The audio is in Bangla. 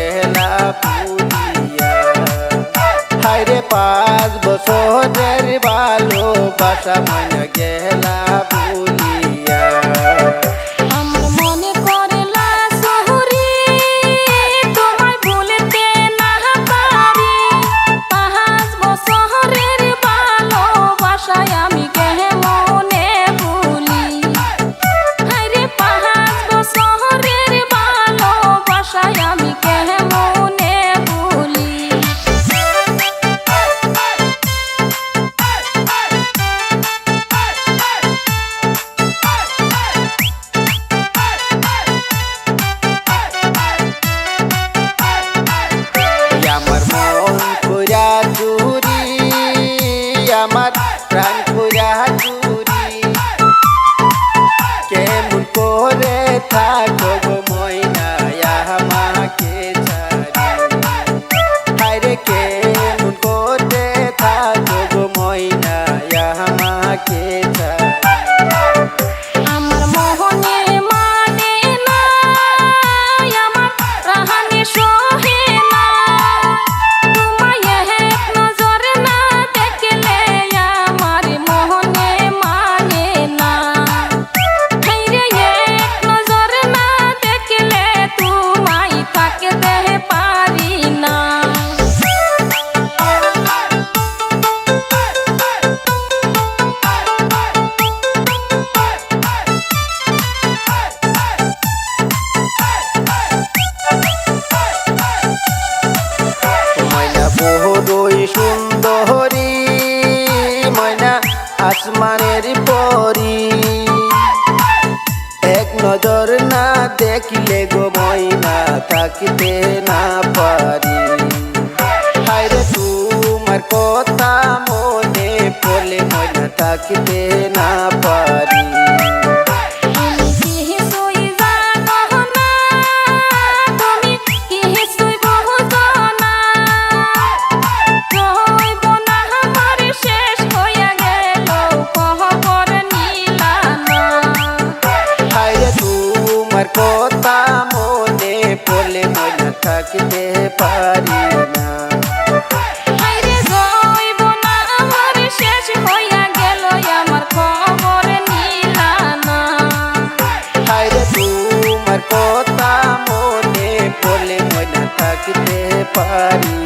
গেলা ভুলিয়া। হায়রে 5 বছরের ভালোবাসা মইনা গেলা ভুলিয়া। আমার প্রাণ পুরা চুরি কেমন করে থাকো গো ময়না আমাকে ছাড়ি। হায়রে কেমন করে থাকো গো ময়না আমাকে ছাড়ি। বড়ই সুন্দরী ময়না আসমানের পরি, এক নজর না দেখলে গো ময়না থাকতে না পারি। হায়রে তোমার কথা মনে পড়লে ময়না থাকতে না পারি। কথা মনে পড়লে ময়না থাকতে পারি না। হায়রে যাইব না আমার শেষ হইয়া গেল আমার খবর নিলা না। হায়রে তোমার কথা মনে পড়লে ময়না থাকতে পারি